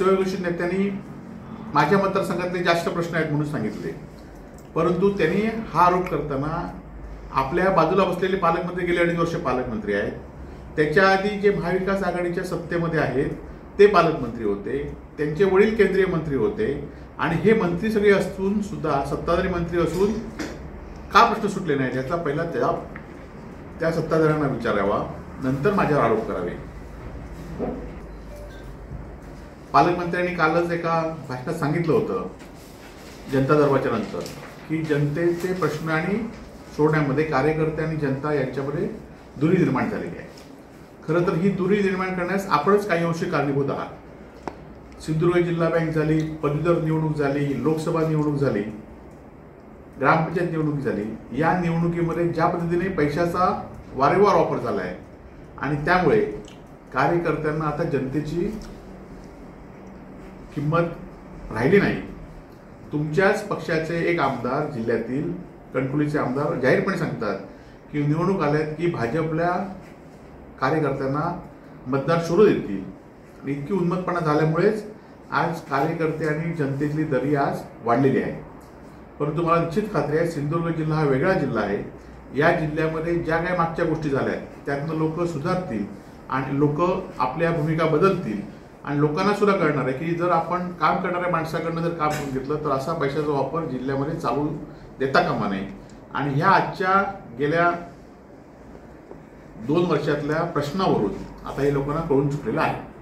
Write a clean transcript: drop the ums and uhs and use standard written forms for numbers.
सेवाविषयी नेत्यांनी माझ्या मतदारसंघातले जास्त प्रश्न आहेत म्हणून सांगितले, परंतु त्यांनी हा आरोप करताना आपल्या बाजूला बसलेले पालकमंत्री गेले 2.5 वर्ष पालकमंत्री आहेत, त्याच्या आधी जे महाविकास आघाडीच्या सत्तेमध्ये आहेत ते पालकमंत्री होते, त्यांचे वडील केंद्रीय मंत्री होते आणि हे मंत्री सगळे असून सुद्धा सत्ताधारी मंत्री असून का प्रश्न सुटले नाही याचा पहिला त्या सत्ताधाऱ्यांना विचारावा, नंतर माझ्यावर आरोप करावे। पालकमंत्र्यांनी कालच एका भाषणात सांगितलं होतं जनता दरबाराच्या नंतर की जनतेचे प्रश्न आणि सोडण्यामध्ये कार्यकर्ते आणि जनता यांच्यामध्ये दुरी निर्माण झालेली आहे। खरं तर ही दुरी निर्माण करण्यास आपणच काही अंशी कारणीभूत आहात। सिंधुदुर्ग जिल्हा बँक झाली, पदवीधर निवडणूक झाली, लोकसभा निवडणूक झाली, ग्रामपंचायत निवडणूक झाली, या निवडणुकीमध्ये ज्या पद्धतीने पैशाचा वारंवार वापर झाला आहे आणि त्यामुळे कार्यकर्त्यांना आता जनतेची किंमत राहिली नाही। तुमच्याच पक्षाचे एक आमदार, जिल्ह्यातील कणकवलीचे आमदार जाहीरपणे सांगतात की निवडणूक आल्यात की भाजपल्या कार्यकर्त्यांना मतदार शोधून येतील आणि इतकी उन्मत्तपणा झाल्यामुळेच आज कार्यकर्ते आणि जनतेतली दरी आज वाढलेली आहे। परंतु मला निश्चित खात्री आहे सिंधुदुर्ग जिल्हा हा वेगळा जिल्हा आहे, या जिल्ह्यामध्ये ज्या काही मागच्या गोष्टी झाल्या त्यातनं लोक सुधारतील आणि लोक आपल्या भूमिका बदलतील आणि लोकांना सुद्धा कळणार आहे की जर आपण काम करणाऱ्या माणसाकडनं जर काम करून घेतलं तर असा पैशाचा वापर जिल्ह्यामध्ये चालू देता कामा नये। आणि ह्या आजच्या गेल्या 2 वर्षातल्या प्रश्नावरून आता हे लोकांना कळून चुकलेलं आहे।